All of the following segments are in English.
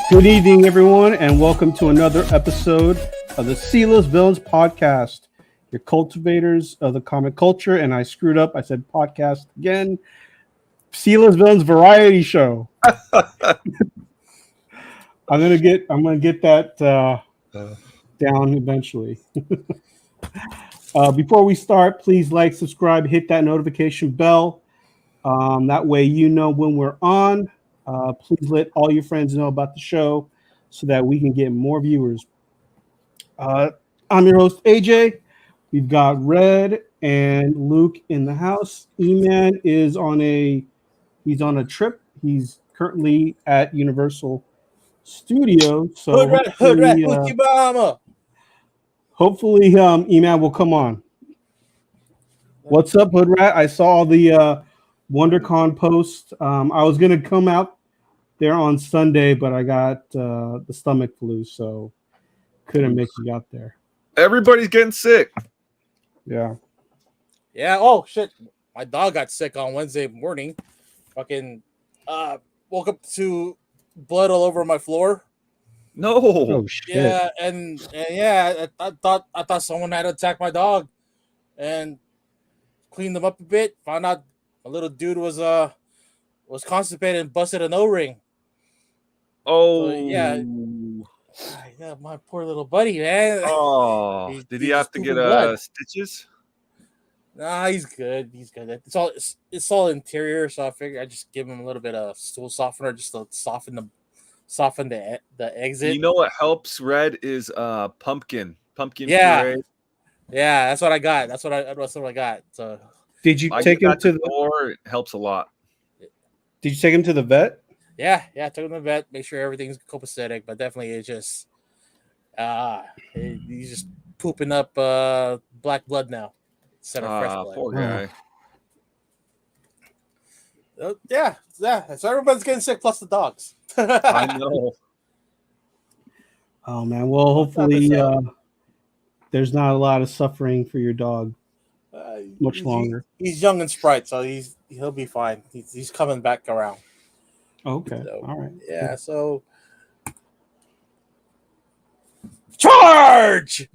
Good evening, everyone, and welcome to another episode of the Sealess Villains Podcast, your cultivators of the comic culture. And I screwed up. I said podcast again. Sealess Villains Variety Show. I'm gonna get that down eventually. Before we start, please like, subscribe, hit that notification bell. That way you know when we're on. Please let all your friends know about the show so that we can get more viewers. I'm your host, AJ. We've got Red and Luke in the house. E-Man is on a trip. He's currently at Universal Studios. So Hood rat, Hoochie Mama. hopefully E-Man will come on. What's up, Hood Rat? I saw the WonderCon post. I was gonna come out there on Sunday, but I got the stomach flu, so couldn't make it out there. Everybody's getting sick. Yeah. Yeah. Oh shit! My dog got sick on Wednesday morning. Fucking woke up to blood all over my floor. No. Oh shit. Yeah, and yeah, I thought someone had attacked my dog, and cleaned them up a bit. Found out a little dude was constipated and busted an O-ring. Oh. So, yeah, my poor little buddy, man. Oh. Did he have to get stitches? Nah, he's good. He's good. It's all interior, so I figured I'd just give him a little bit of stool softener just to soften the exit. You know what helps, Red, is pumpkin Yeah. puree. Yeah, that's what I got. That's what I got. So Did you take him to the door? It helps a lot. Did you take him to the vet? yeah, took him to the vet, make sure everything's copacetic, but definitely it's just he's just pooping up black blood now instead of fresh blood. Poor guy. Yeah. So everybody's getting sick, plus the dogs. I know. Oh man. Well, hopefully there's not a lot of suffering for your dog much longer. He's young and sprite, so he'll be fine. He's coming back around. Okay. So, all right. Yeah. So charge.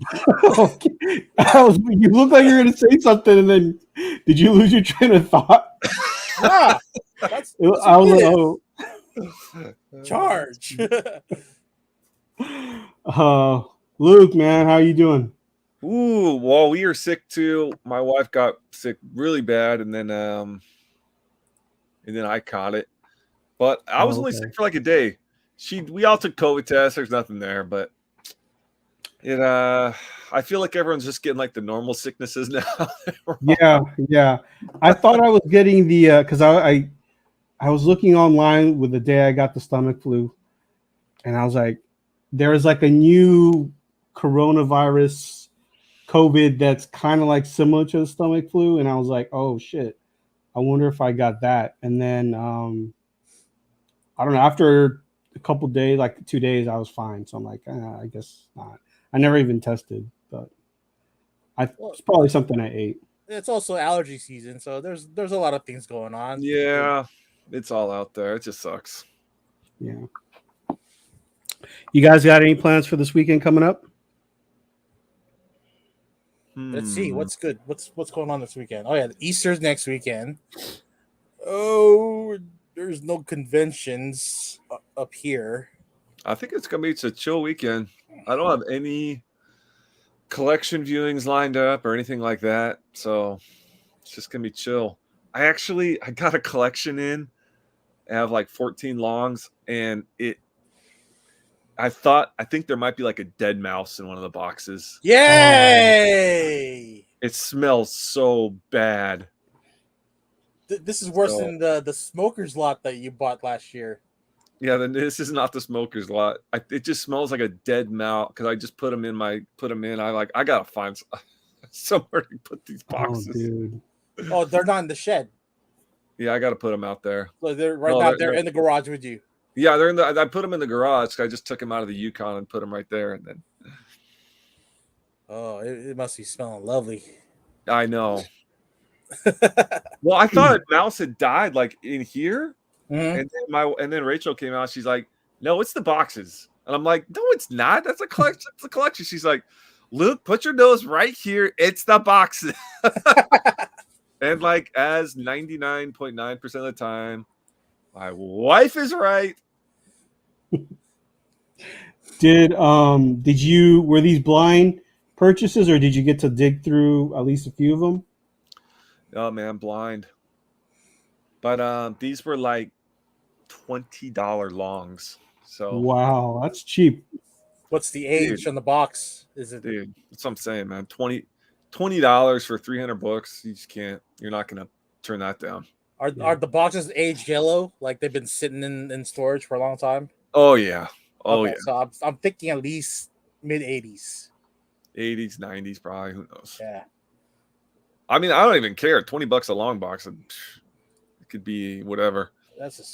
Okay. You look like you're going to say something, and then did you lose your train of thought? Yeah. I was like, charge. Luke, man, how you doing? Ooh, well, we are sick too. My wife got sick really bad, and then I caught it. But I was only sick for like a day. We all took COVID tests. There's nothing there, but I feel like everyone's just getting like the normal sicknesses now. Yeah. I thought I was getting the because I was looking online with the day I got the stomach flu, and I was like, there is like a new coronavirus COVID that's kind of like similar to the stomach flu, and I was like, oh shit, I wonder if I got that. And then I don't know, after a couple days, like 2 days, I was fine. So I'm like, I guess not. I never even tested, but it's probably something I ate. It's also allergy season, so there's a lot of things going on. Yeah, it's all out there. It just sucks. Yeah. You guys got any plans for this weekend coming up? Let's see what's good. What's going on this weekend? Oh yeah, Easter's next weekend. Oh, there's no conventions up here. I think it's gonna be a chill weekend. I don't have any collection viewings lined up or anything like that, so it's just gonna be chill. I got a collection in. I have like 14 longs, and I think there might be like a dead mouse in one of the boxes. Yay! It smells so bad. This is worse than the smoker's lot that you bought last year. Yeah, then this is not the smoker's lot. It just smells like a dead mouse because I just put them in. I gotta find somewhere to put these boxes. Oh, dude. Oh, they're not in the shed. Yeah, I gotta put them out there. So they're in the garage with you. Yeah, they're in the. I put them in the garage. I just took them out of the Yukon and put them right there, and then. Oh, it must be smelling lovely. I know. Well, I thought a mouse had died like in here, and then Rachel came out. She's like, no, it's the boxes. And I'm like, no, it's not. That's a collection. It's a collection. She's like, Luke, put your nose right here. It's the boxes. And like, as 99.9% of the time, my wife is right. Were these blind purchases, or did you get to dig through at least a few of them? Oh man, blind. But these were like $20 longs. So Wow, that's cheap. What's the age on the box? Is it? dude, that's what I'm saying, man. $20 for 300 books. You just can't. You're not gonna turn that down. Are the boxes aged yellow? Like they've been sitting in storage for a long time? Oh yeah. Oh Okay, yeah. So I'm thinking at least mid 80s. 80s, 90s, probably. Who knows? Yeah. I mean, I don't even care. $20 a long box. It could be whatever. That's a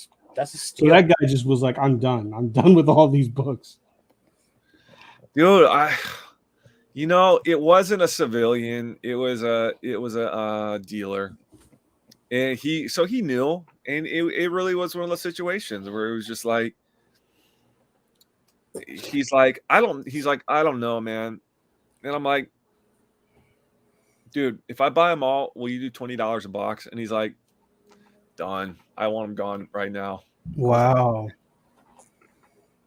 So steal. that guy just was like, I'm done. I'm done with all these books. Dude, it wasn't a civilian. It was a dealer. And he knew, and it really was one of those situations where it was just like, he's like, I don't know, man. And I'm like, dude, if I buy them all, will you do $20 a box? And he's like, done. I want them gone right now. Wow.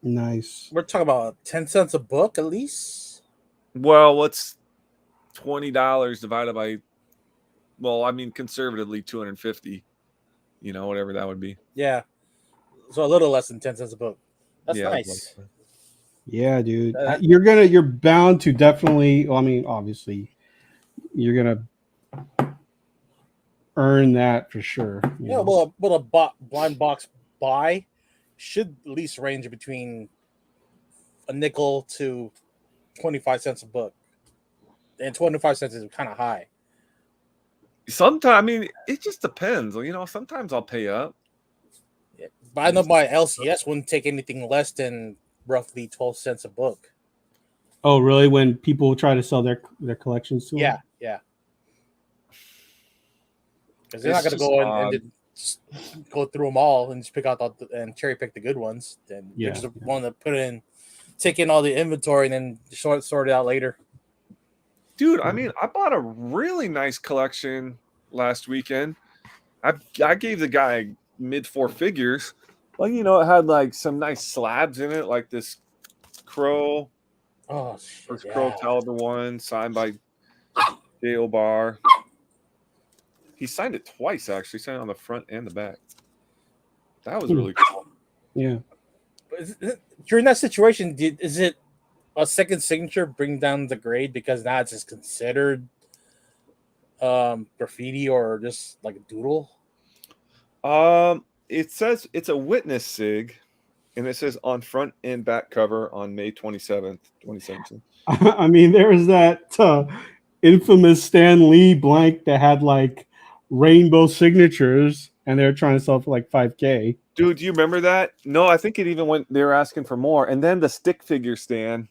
Nice. We're talking about 10 cents a book at least. Well, what's $20 divided by, well, I mean, conservatively 250, whatever that would be. Yeah. So a little less than 10 cents a book. That's Yeah, nice. Yeah, dude. You're bound to definitely, well, I mean, obviously, you're gonna earn that for sure. Yeah, well, a blind box buy should at least range between a nickel to 25 cents a book. And 25 cents is kind of high. Sometimes, I mean, it just depends. Sometimes I'll pay up. Yeah. But I know my LCS wouldn't take anything less than roughly 12 cents a book. Oh, really? When people try to sell their collections to them? Yeah. Because they're not going to go and just go through them all and just pick out and cherry pick the good ones. Then they just want to take in all the inventory and then sort it out later. Dude, I mean, I bought a really nice collection last weekend. I gave the guy mid 4 figures. Well, it had like some nice slabs in it, like this Crow. Oh, shit. First Crow Caliber 1, signed by Dale Barr. He signed it twice, actually. He signed it on the front and the back. That was really cool. Yeah. During that situation, is it a second signature bring down the grade because now it's just considered graffiti or just like a doodle? It says it's a witness sig, and it says on front and back cover on May 27th, 2017. I mean, there was that infamous Stan Lee blank that had like rainbow signatures, and they were trying to sell it for like $5,000. Dude, do you remember that? No, I think it even went. They were asking for more, and then the stick figure Stan.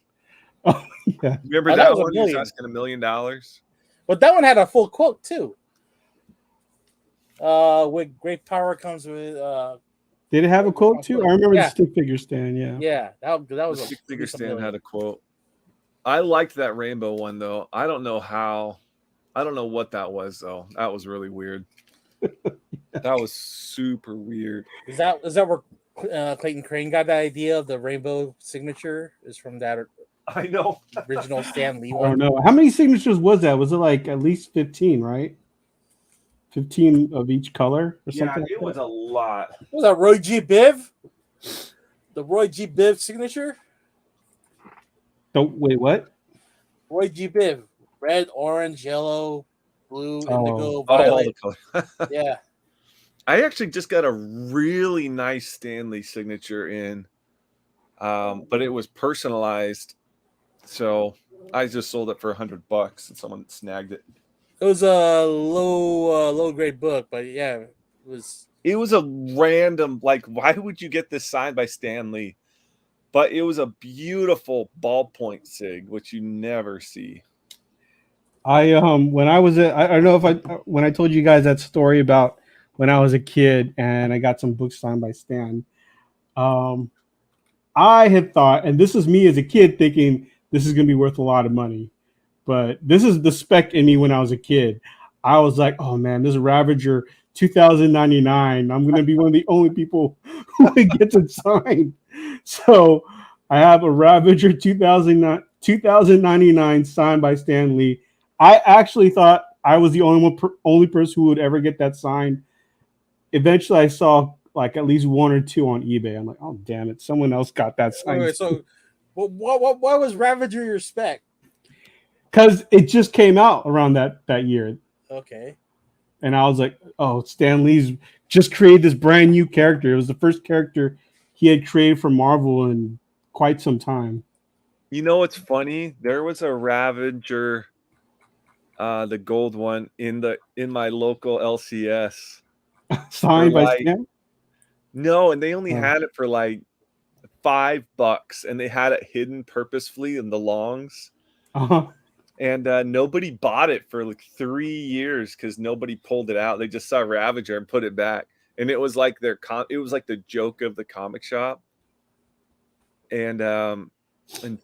Oh yeah, remember that one? He was asking $1 million. But that one had a full quote too. With great power comes with. Did it have a quote too? I remember the stick figure Stan. Yeah, that was the stick figure Stan had a quote. I liked that rainbow one though. I don't know what that was though. That was really weird. That was super weird. Is that where Clayton Crane got the idea of the rainbow signature? Is from that? I know. Original Stan Lee I one. don't know. How many signatures was that? Was it like at least 15, right? 15 of each color or something? Yeah, it was a lot. Was that Roy G. Biv? The Roy G. Biv signature? Wait, what? Roy G. Biv. Red, orange, yellow, blue, indigo, violet. Yeah. I actually just got a really nice Stanley signature in, but it was personalized. So I just sold it for $100 and someone snagged it. It was a low grade book, but yeah, it was a random, like, why would you get this signed by Stan Lee? But it was a beautiful ballpoint sig, which you never see. When I was I don't know when I told you guys that story about when I was a kid and I got some books signed by Stan. I had thought, and this is me as a kid thinking this is going to be worth a lot of money, but this is the spec in me when I was a kid. I was like, oh man, this Ravager 2099. I'm going to be one of the only people who gets it signed. So I have a Ravager 2099 signed by Stan Lee. I actually thought I was the only person who would ever get that signed. Eventually, I saw like at least one or two on eBay. I'm like, oh damn it, someone else got that signed. Wait, so, why was Ravager your spec? Because it just came out around that year, Okay. and I was like, oh, Stan Lee's just created this brand new character. It was the first character he had created for Marvel in quite some time. You know what's funny? There was a Ravager, the gold one in my local LCS. Signed by like- Stan? No, and they only Oh. had it for like $5, and they had it hidden purposefully in the longs. Uh-huh. And nobody bought it for like 3 years because nobody pulled it out. They just saw Ravager and put it back, and it was like it was like the joke of the comic shop. And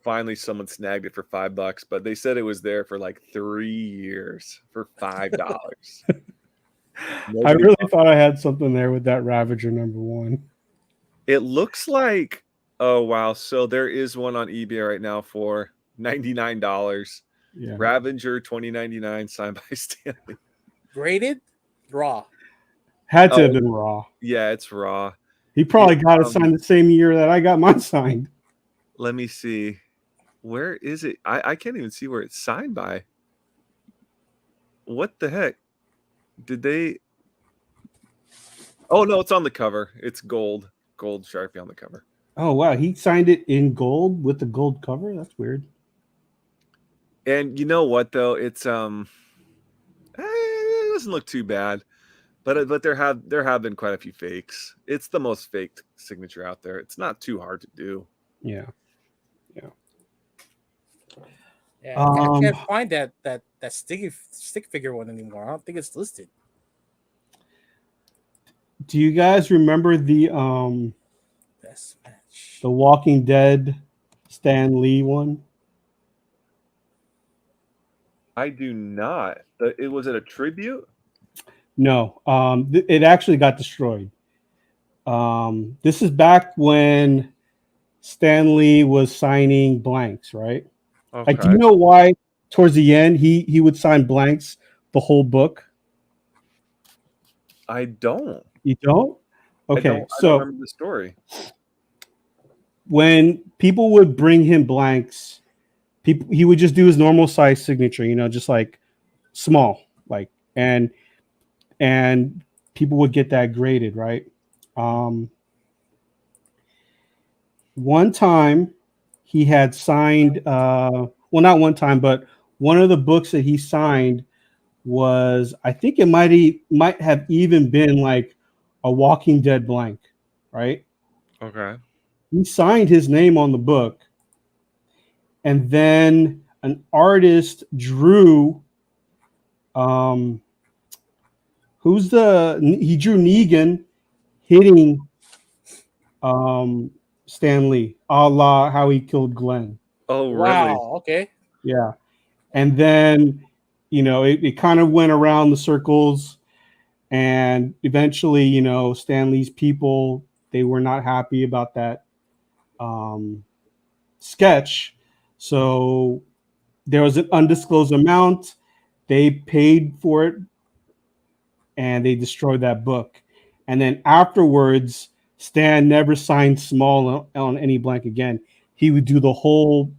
finally someone snagged it for $5, but they said it was there for like 3 years for $5. I really thought I had something there with that Ravager #1. It looks like, oh wow, so there is one on eBay right now for $99. Yeah. Ravager 2099 signed by Stanley. Graded? Raw. Had to have been raw. Yeah, it's raw. He probably got it signed the same year that I got mine signed. Let me see. Where is it? I can't even see where it's signed by. What the heck? Did they? Oh no, it's on the cover. It's gold Sharpie on the cover. Oh wow, he signed it in gold with the gold cover. That's weird. And you know what though? It's it doesn't look too bad, but there have been quite a few fakes. It's the most faked signature out there. It's not too hard to do. Yeah. Yeah, I can't find that stick figure one anymore. I don't think it's listed. Do you guys remember the Best match. The Walking Dead Stan Lee one? I do not. Was it a tribute? No. It actually got destroyed. This is back when Stan Lee was signing blanks, right? Okay. Like, do you know why towards the end he would sign blanks the whole book? I don't. You don't? Okay, I so don't remember the story. when people would bring him blanks, he would just do his normal size signature, just like small, like and people would get that graded, right? One time he had signed, well, not one time, but one of the books that he signed was, I think it might have even been like a Walking Dead blank, right? Okay. He signed his name on the book, and then an artist drew, he drew Negan hitting Stan Lee, a la how he killed Glenn. Oh, really? Wow. Okay. Yeah. And then, it kind of went around the circles, and eventually, Stan Lee's people, they were not happy about that sketch. So there was an undisclosed amount. They paid for it, and they destroyed that book. And then afterwards, Stan never signed small on any blank again. He would do the whole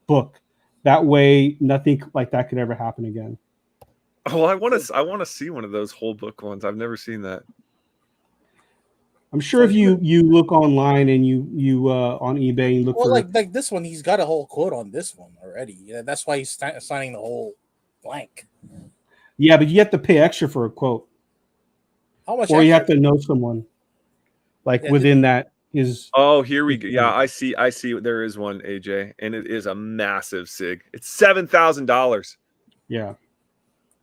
book. That way, nothing like that could ever happen again. Oh, I want to see one of those whole book ones. I've never seen that. I'm sure if you look online and you on eBay and look for like this one, he's got a whole quote on this one already. Yeah, that's why he's signing the whole blank. Yeah, but you have to pay extra for a quote. How much? Or you have to know someone within that is. Oh, here we go. Yeah, I see. There is one, AJ, and it is a massive sig. It's $7,000. Yeah.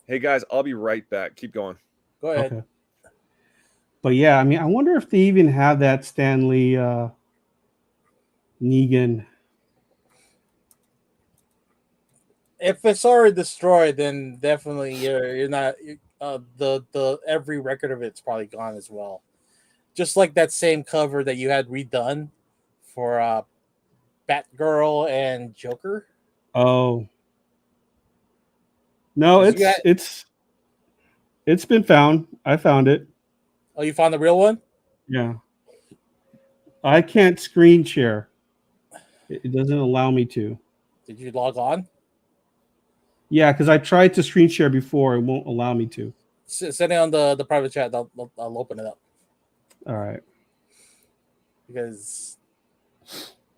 Hey guys, I'll be right back. Keep going. Go ahead. Okay. But yeah, I mean, I wonder if they even have that Stan Lee Negan. If it's already destroyed, then definitely you're not. The every record of it's probably gone as well. Just like that same cover that you had redone for Batgirl and Joker. Oh no, 'Cause you had, it's been found. I found it. oh, you found the real one? Yeah. I can't screen share. It doesn't allow me to. Did you log on? Yeah, because I tried to screen share before. It won't allow me to. Send it on the private chat. I'll open it up All right. because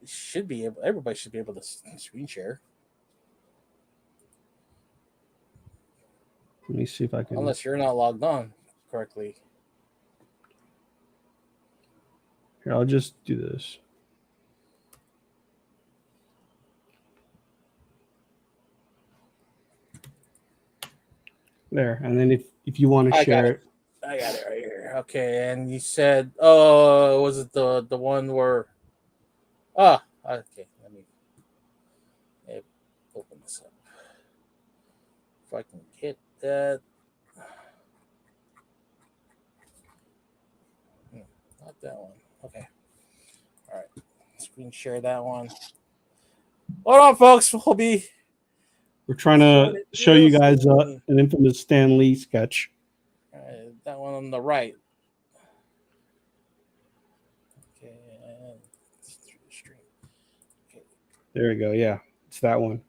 it should be able. Everybody should be able to screen share, Let me see if I can. unless you're not logged on correctly. Here, I'll just do this. There, and then if you want to I got share it. I got it right here. Okay, and you said, oh, was it the one where? Ah, okay. Let me open this up. If I can get that. Not that one. Okay. All right. Screen share that one. Hold on, folks. we're trying to show you guys an infamous Stan Lee sketch. That one on the right. Okay. Stream. Okay. There we go. Yeah, it's that one.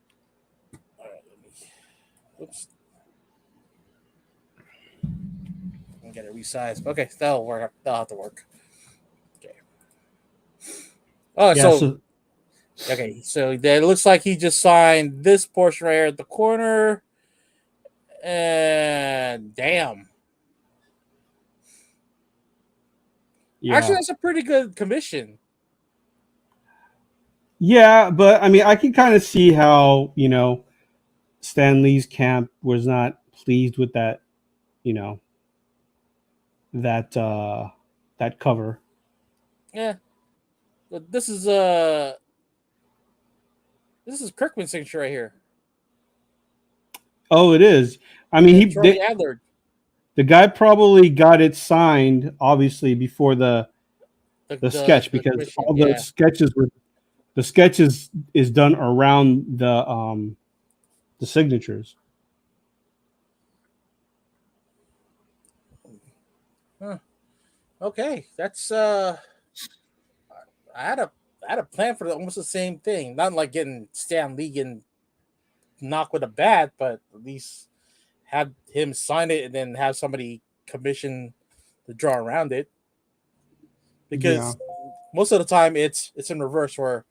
All right. Oops. I can get it resized. Okay, that'll work. That'll have to work. Okay. Oh, Yeah, okay. So it looks like he just signed this portion right here at the corner. And damn. yeah. Actually, that's a pretty good commission. Yeah, but I mean, I can kind of see how Stan Lee's camp was not pleased with that. That that cover. Yeah. But this is Kirkman's signature right here. Oh, it is. I mean, Charlie Adler. the guy probably got it signed, obviously, before the sketch, because all the sketches is done around the signatures. Huh. Okay, that's I had a plan for almost the same thing. Not like getting Stan Lee and knock with a bat, but at least have him sign it and then have somebody commission the draw around it. Because most of the time it's in reverse, where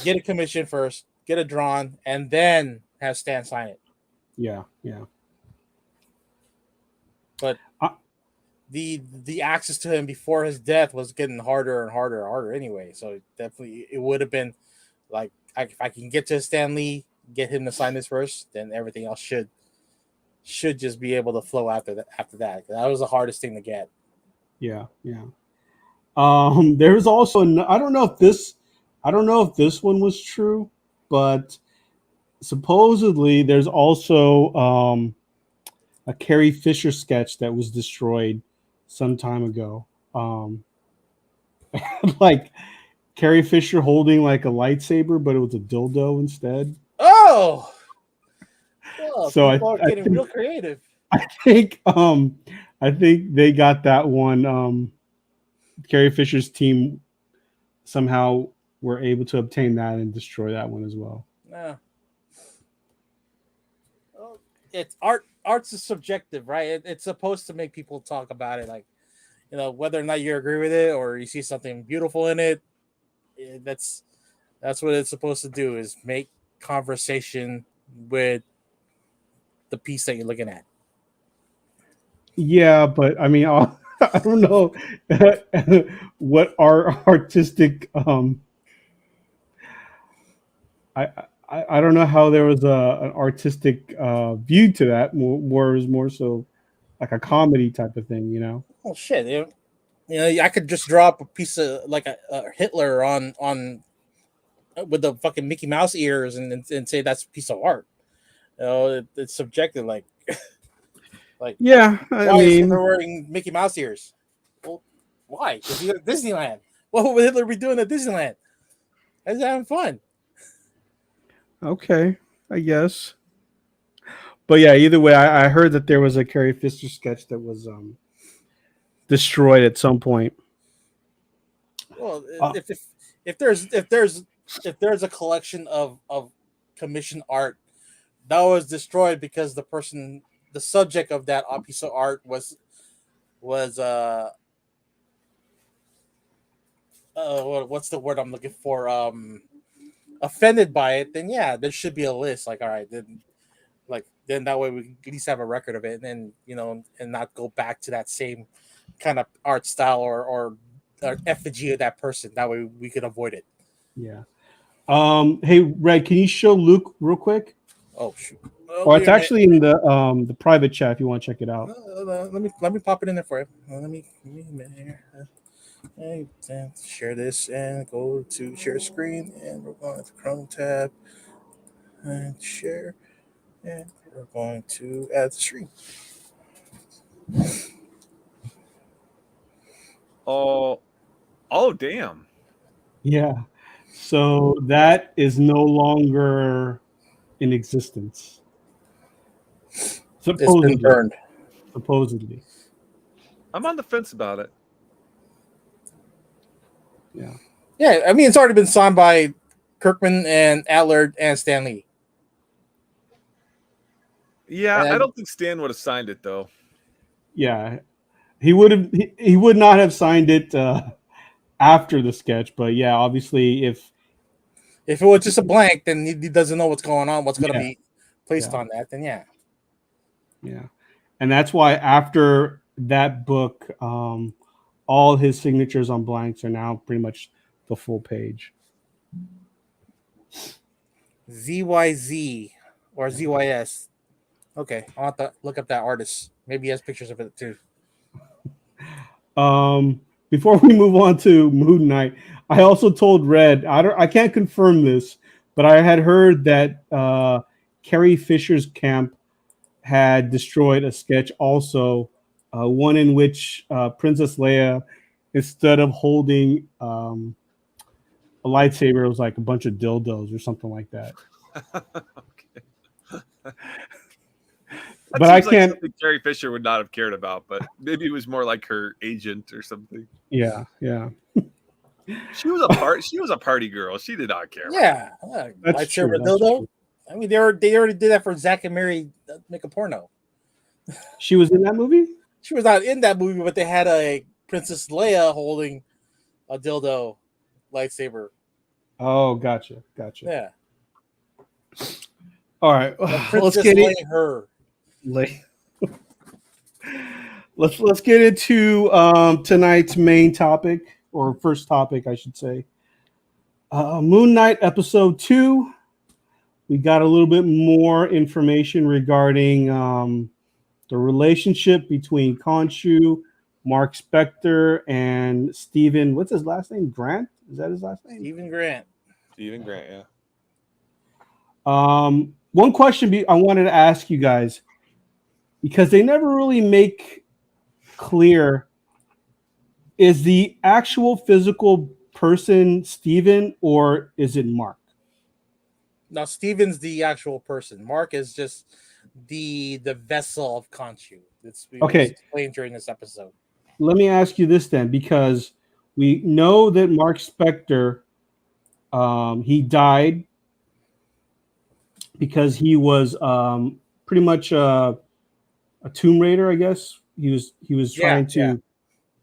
get a commission first, get it drawn, and then have Stan sign it. Yeah. But the access to him before his death was getting harder and harder and harder anyway. So definitely it would have been like, if I can get to Stan Lee, get him to sign this first, then everything else should just be able to flow after that. That was the hardest thing to get. Yeah. There's also I don't know if this one was true, but supposedly there's also a Carrie Fisher sketch that was destroyed some time ago. Like Carrie Fisher holding like a lightsaber, but it was a dildo instead. Oh, so people are getting real creative. I think they got that one. Carrie Fisher's team somehow were able to obtain that and destroy that one as well. Yeah. Well, it's art. Art's is subjective, right? It's supposed to make people talk about it, like, whether or not you agree with it or you see something beautiful in it. That's what it's supposed to do, is make conversation with the piece that you're looking at. Yeah, but I mean, I don't know what our artistic. I don't know how there was an artistic view to that. More so like a comedy type of thing. Oh shit! I could just draw up a piece of like a Hitler on with the fucking Mickey Mouse ears and say that's a piece of art. It's subjective. Like Yeah, I why is Hitler mean, wearing Mickey Mouse ears? Well, why? Because he's at Disneyland. What would Hitler be doing at Disneyland? He's having fun. okay, I guess. But yeah, either way, I heard that there was a Carrie Fisher sketch that was destroyed at some point. Well, Uh, if there's a collection of commissioned art that was destroyed because the subject of that piece of art was what's the word I'm looking for, offended by it, then yeah, there should be a list. Like, all right, then that way we can at least have a record of it, and then and not go back to that same kind of art style or effigy of that person. That way we could avoid it. yeah. Hey, Red, can you show Luke real quick? Oh shoot! Oh, Or wait it's a minute. actually in the private chat if you want to check it out. Let me pop it in there for you. Let me a minute here. And share this and go to share screen, and we're going to Chrome tab and share, and we're going to add the stream. Oh, damn. Yeah. So that is no longer in existence. It's been Supposedly. burned. Supposedly. I'm on the fence about it. Yeah. Yeah, I mean it's already been signed by Kirkman and Adler and Stanley. Yeah, I And don't think Stan would have signed it though. Yeah. He would not have signed it after the sketch, but yeah, obviously if it was just a blank, then he doesn't know what's going on, what's going to yeah, be placed yeah, on that. Then yeah, yeah. And that's why after that book, all his signatures on blanks are now pretty much the full page. ZYZ or ZYS. Okay, I'll have to look up that artist. Maybe he has pictures of it too. Before we move on to Moon Knight, I also told Red, I can't confirm this, but I had heard that Carrie Fisher's camp had destroyed a sketch also, one in which Princess Leia, instead of holding a lightsaber, it was like a bunch of dildos or something like that. Okay. That But I seems like can't. something Carrie Fisher would not have cared about, but maybe it was more like her agent or something. Yeah, yeah. She was a party girl. She did not care. Yeah, That's true. lightsaber That's dildo. true. I mean, they already did that for Zack and Mary make a porno. She was in that movie? She was not in that movie, but they had a Princess Leia holding a dildo lightsaber. Oh, gotcha. Yeah, All right. the Let's Princess get it. Leia her. Let's get into tonight's main topic, or first topic, I should say. Moon Knight episode 2. We got a little bit more information regarding the relationship between Khonshu, Mark Spector, and Stephen. What's his last name? Grant? Is that his last name? Stephen Grant. Stephen Grant, yeah. One question I wanted to ask you guys, because they never really make clear, is the actual physical person Stephen or is it Mark? Now Stephen's the actual person. Mark is just the vessel of Khonshu. It's Okay. explained during this episode. Let me ask you this then, because we know that Mark Spector, he died because he was pretty much a Tomb Raider, I guess. He was trying to.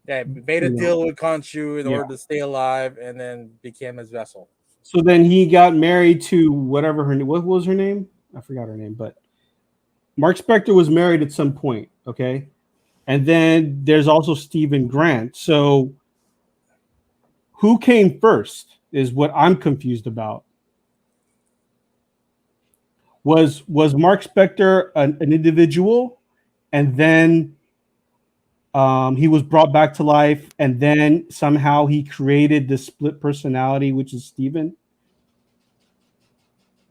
Yeah, made a deal with Khonshu in order to stay alive, and then became his vessel. So then he got married to whatever her name. What was her name? I forgot her name, but Mark Spector was married at some point. Okay, and then there's also Stephen Grant. So who came first is what I'm confused about. Was Mark Spector an individual, and then he was brought back to life, and then somehow he created this split personality, which is Stephen?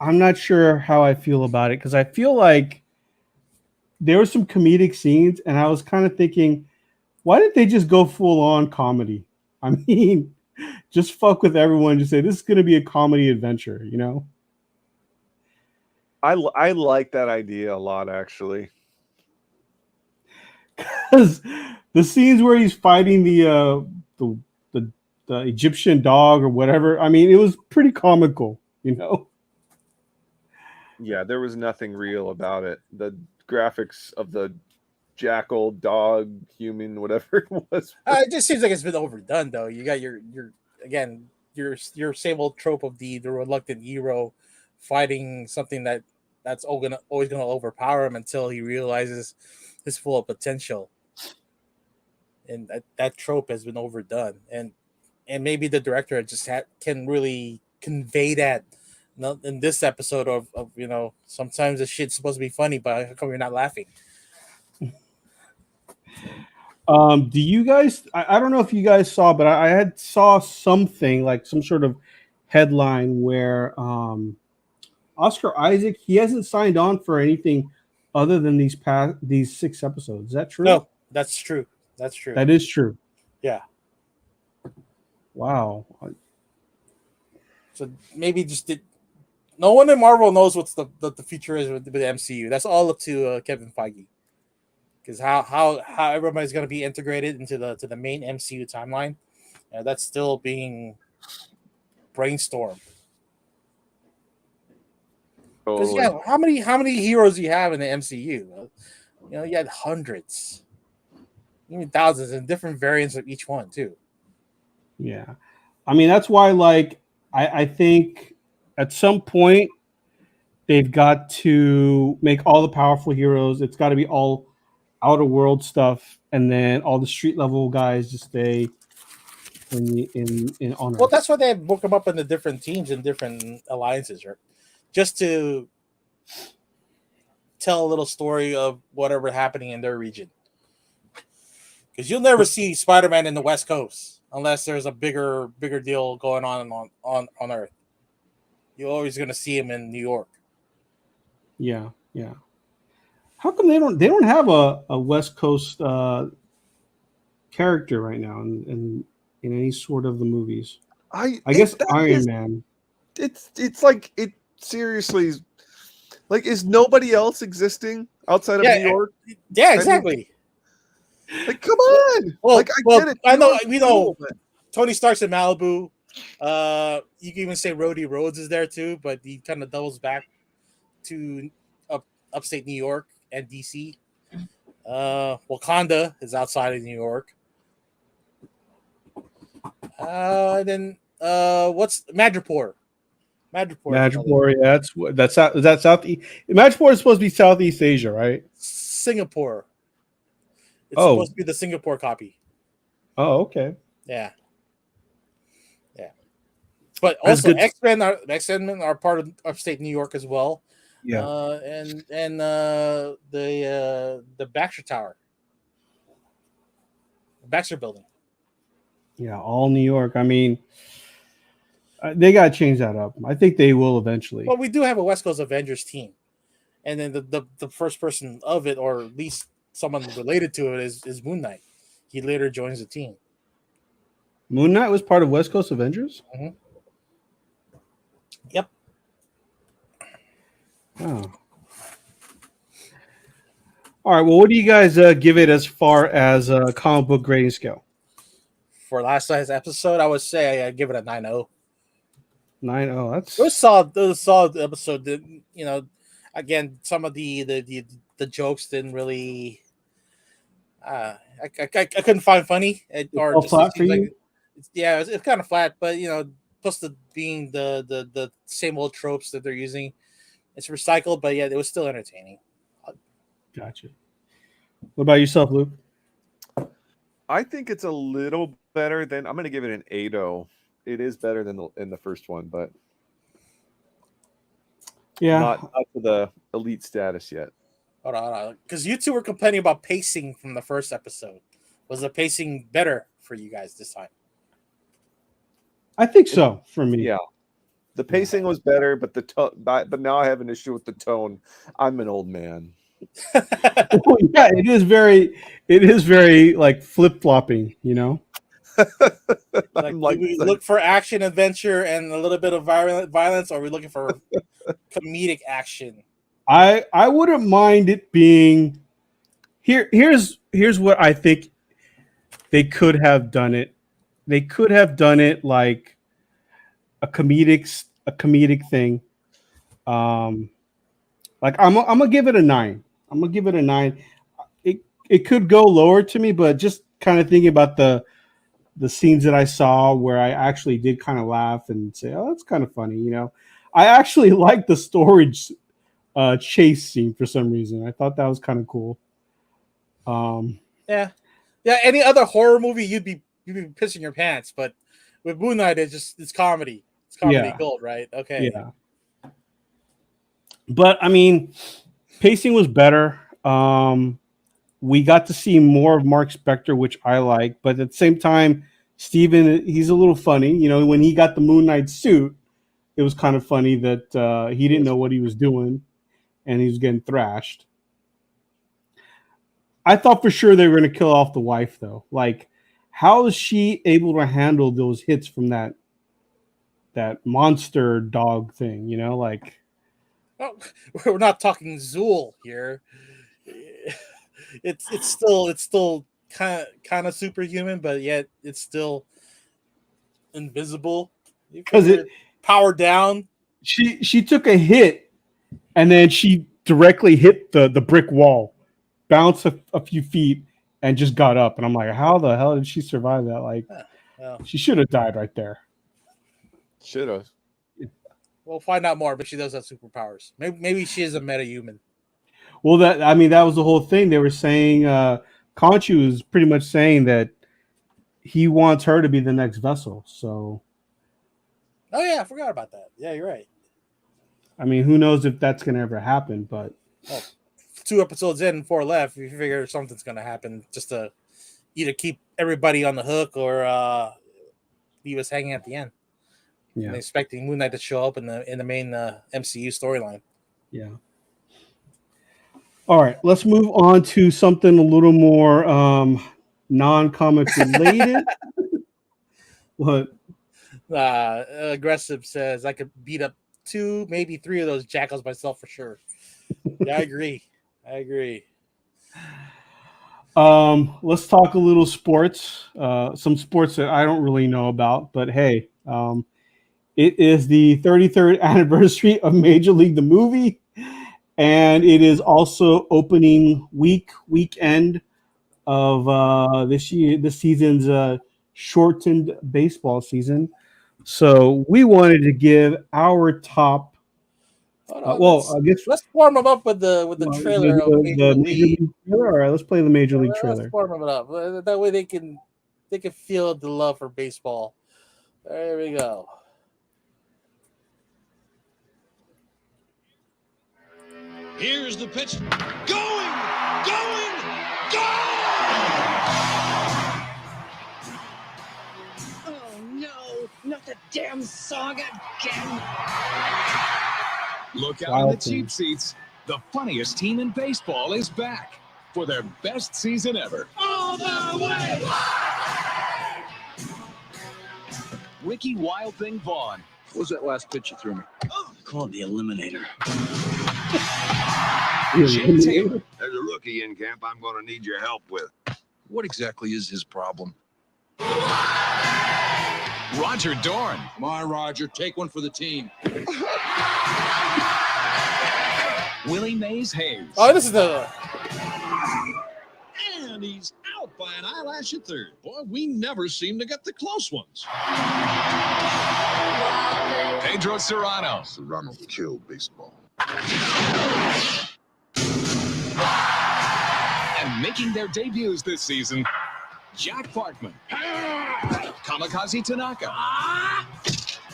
I'm not sure how I feel about it because I feel like there were some comedic scenes, and I was kind of thinking, why didn't they just go full on comedy? I mean, just fuck with everyone. Just say this is going to be a comedy adventure, you know? I like that idea a lot, actually. Because the scenes where he's fighting the the the Egyptian dog or whatever, I mean, it was pretty comical, you know? Yeah, there was nothing real about it. The graphics of the jackal, dog, human, whatever it was. It just seems like it's been overdone, though. You got your again your same old trope of the reluctant hero fighting something that's always gonna overpower him until he realizes his full potential, and that trope has been overdone. And maybe the director just can really convey that in this episode of sometimes the shit's supposed to be funny, but how come you're not laughing? Do you guys? I don't know if you guys saw, but I had saw something like some sort of headline where Oscar Isaac he hasn't signed on for anything other than these 6 episodes. Is that true? No, that's true. That's true. That is true. Yeah. Wow. So maybe no one in Marvel knows what's the future is with the MCU. That's all up to Kevin Feige. Because how everybody's going to be integrated into the main MCU timeline, that's still being brainstormed. Because Totally. how many heroes do you have in the MCU? You had hundreds, even thousands, and different variants of each one too. Yeah. I mean, that's why, like, I think at some point they've got to make all the powerful heroes. It's got to be all outer world stuff, and then all the street level guys just stay in honor. Well, that's why they broke them up into different teams and different alliances, right? Just to tell a little story of whatever happening in their region. Because you'll never see Spider-Man in the West Coast unless there's a bigger deal going on Earth. You're always going to see him in New York. Yeah, yeah. How come they don't have a West Coast character right now in any sort of the movies? I guess Iron Man. It's like it seriously. Like, is nobody else existing outside of New York? Yeah, exactly. Like, come on. Well, like, I get it. I know. We know. Cool, but... Tony Stark's in Malibu. You can even say Rhodey Rhodes is there too, but he kind of doubles back to upstate New York and DC. Wakanda is outside of New York. Then what's Madripoor? Madripoor, yeah, that's Southeast. Madripoor is supposed to be Southeast Asia, right? Singapore. It's supposed to be the Singapore copy. Oh, okay. Yeah. But also X-Men are part of upstate New York as well. Yeah. And the Baxter Tower. Baxter Building. Yeah, all New York. I mean, they got to change that up. I think they will eventually. Well, we do have a West Coast Avengers team. And then the first person of it, or at least someone related to it, is Moon Knight. He later joins the team. Moon Knight was part of West Coast Avengers? Mm-hmm. Yep. Oh. All right. Well, what do you guys give it as far as a comic book grading scale? For last night's episode, I would say I'd give it a 9.0. 9.0. That's it was solid. It was a solid episode. That, again, some of the just didn't really. I couldn't find funny. Or just flat for you? Yeah, it's kind of flat, but plus being the same old tropes that they're using, it's recycled, but yeah, it was still entertaining. Gotcha. What about yourself, Luke? I think it's a little better than. I'm going to give it an 8.0. It is better than in the first one, but yeah, not to the elite status yet. Hold on, because you two were complaining about pacing from the first episode. Was the pacing better for you guys this time? I think so. For me, yeah. The pacing was better, but the tone. But now I have an issue with the tone. I'm an old man. Oh, yeah, it is very like flip flopping, you know. Like, do we look for action, adventure, and a little bit of violence, or are we looking for comedic action? I wouldn't mind it being here's what I think they could have done it. They could have done it like a comedic thing. Um, like I'm gonna give it a 9. I'm gonna give it a 9. It could go lower to me, but just kind of thinking about the scenes that I saw where I actually did kind of laugh and say, "Oh, that's kind of funny," you know. I actually like the storage chase scene for some reason. I thought that was kind of cool. Yeah. Any other horror movie, you'd be pissing your pants, but with Moon Knight, it's comedy. It's comedy gold, right? Okay. Yeah. But I mean, pacing was better. We got to see more of Mark Spector, which I like, but at the same time, Steven, he's a little funny. You know, when he got the Moon Knight suit, it was kind of funny that he didn't know what he was doing and he was getting thrashed. I thought for sure they were going to kill off the wife, though. Like, how is she able to handle those hits from that monster dog thing? You know, like. Oh, we're not talking Zool here. It's still kind of superhuman, but yet it's still invisible Because it powered down. She took a hit and then she directly hit the brick wall, bounced a few feet, and just got up. And I'm like, how the hell did she survive that? Like, she should have died right there. Should have. We'll find out more, but she does have superpowers. Maybe she is a meta-human. Well, that was the whole thing. They were saying Conchu is pretty much saying that he wants her to be the next vessel. So, oh yeah, I forgot about that. Yeah, you're right. I mean, who knows if that's going to ever happen? But 2 episodes in, 4 left. You figure something's going to happen just to either keep everybody on the hook or leave us hanging at the end. Yeah, expecting Moon Knight to show up in the main MCU storyline. Yeah. All right, let's move on to something a little more non-comic related. What? Aggressive says I could beat up 2, maybe 3 of those jackals myself for sure. Yeah, I agree. Let's talk a little sports. Some sports that I don't really know about, but hey, it is the 33rd anniversary of Major League the movie, and it is also opening weekend of this season's shortened baseball season. So we wanted to give our top. I guess let's warm them up with the trailer of Major League trailer. All right, let's play the Major League trailer. Let's warm them up. That way they can feel the love for baseball. There we go. Here's the pitch. Going! Oh no, not the damn song again. Look out in the cheap seats. The funniest team in baseball is back for their best season ever. All the way! Ricky Wild Thing Vaughn. What was that last pitch you threw me? Oh, call it the Eliminator. Shane Taylor. There's a rookie in camp I'm going to need your help with. What exactly is his problem? Roger Dorn. Come on, Roger. Take one for the team. Willie Mays Hayes. Oh, this is the... And he's out by an eyelash at third. Boy, we never seem to get the close ones. Pedro Serrano. Serrano killed baseball. And making their debuts this season, Jack Parkman, Kamikaze Tanaka,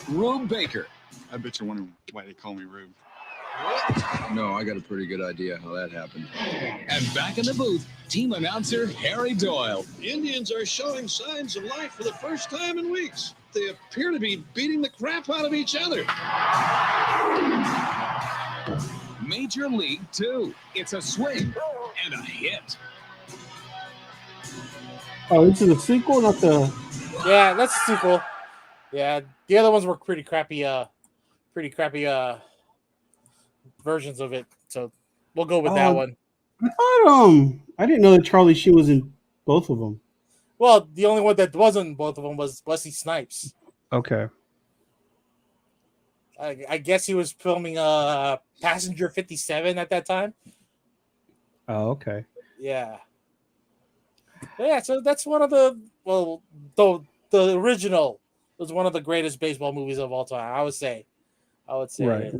Rube Baker. I bet you're wondering why they call me Rube. No, I got a pretty good idea how that happened. And back in the booth, team announcer Harry Doyle. The Indians are showing signs of life for the first time in weeks. They appear to be beating the crap out of each other. Major League 2. It's a swing and a hit. Oh, this is a sequel, not the. Yeah, that's a sequel. Yeah, the other ones were pretty crappy versions of it. So we'll go with that one. I thought I didn't know that Charlie Sheen was in both of them. Well, the only one that wasn't in both of them was Wesley Snipes. Okay. I guess he was filming Passenger 57 at that time. Oh, okay. Yeah. But yeah, so that's one of the original was one of the greatest baseball movies of all time. I would say. Right.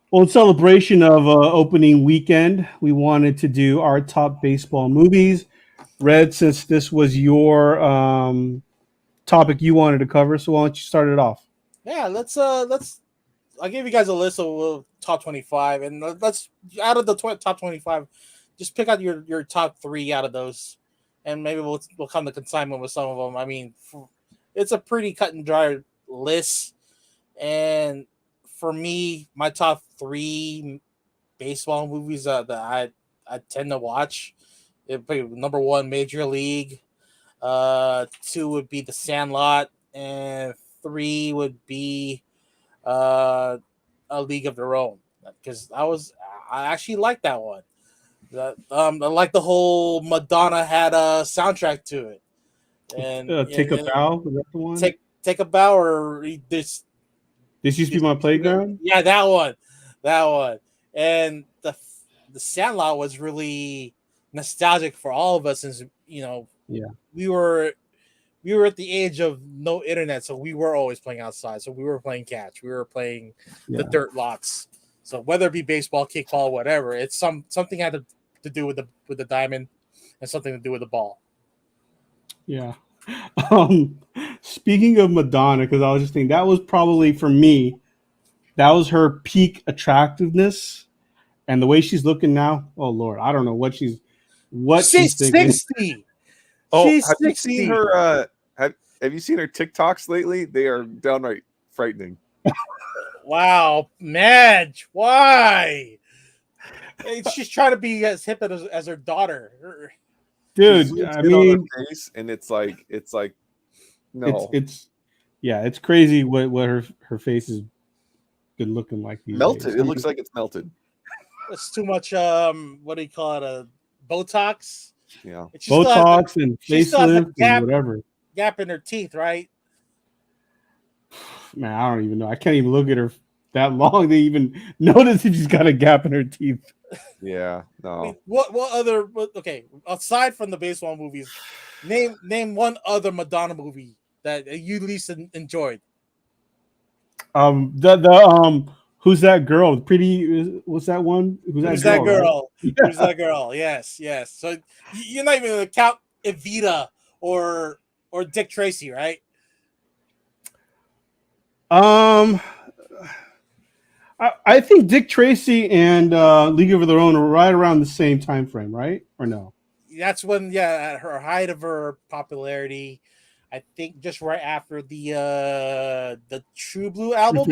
Well, in celebration of opening weekend, we wanted to do our top baseball movies. Red, since this was your topic you wanted to cover, so why don't you start it off? Yeah, let's. I'll give you guys a list of top 25, and let's out of the top 25, just pick out your top 3 out of those, and maybe we'll come to consignment with some of them. I mean, it's a pretty cut and dry list, and for me, my top 3 baseball movies that I tend to watch, it'd be number 1, Major League. 2 would be The Sandlot, and 3 would be A League of Their Own, because I actually like that one. I like the whole Madonna had a soundtrack to it, and Take a Bow, is that the one? Take a Bow, or this used to be my playground. Yeah, that one, and the Sandlot was really nostalgic for all of us, since we were at the age of no internet, so we were always playing outside. So we were playing catch, we were playing the dirt lots. So whether it be baseball, kickball, whatever, it's something had to do with the diamond, and something to do with the ball. Yeah. Speaking of Madonna, because I was just thinking that was probably for me, that was her peak attractiveness, and the way she's looking now. Oh Lord, I don't know what she's thinking. 60. Oh, She's have 60. you seen her? Have you seen her TikToks lately? They are downright frightening. Wow, Madge, why? She's trying to be as hip as her daughter. Dude, I mean, on her face, and it's like no, it's crazy what her face has been looking like these melted. days. It looks like it's melted. It's too much. What do you call it? Botox. Yeah, Botox and facelift and whatever. Gap in her teeth, right? Man, I don't even know. I can't even look at her that long to even notice if she's got a gap in her teeth. Yeah, no. I mean, what other? Okay, aside from the baseball movies, name one other Madonna movie that you least enjoyed. Who's that girl? Pretty, what's that one? Who's that girl? Right? Yeah. Who's that girl? Yes. So you're not even gonna count Evita or Dick Tracy, right? I think Dick Tracy and League of Their Own are right around the same time frame, right? Or no? That's when, at her height of her popularity. I think just right after the True Blue album,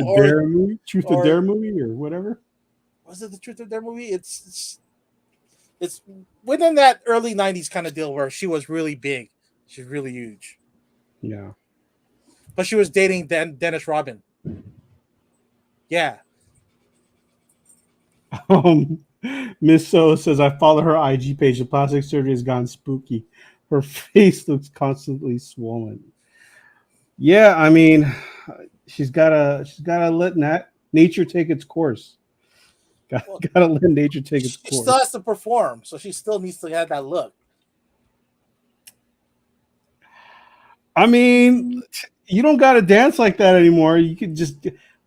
Truth or Dare movie, or whatever. Was it the Truth or Dare movie? It's within that early '90s kind of deal where she was really big. She's really huge. Yeah, but she was dating Dennis Rodman. Yeah. Miss So says, I follow her IG page. The plastic surgery has gone spooky. Her face looks constantly swollen. Yeah, I mean, she's gotta let nature take its course. Gotta let nature take its course. She still has to perform, so she still needs to have that look. I mean, you don't gotta dance like that anymore. You can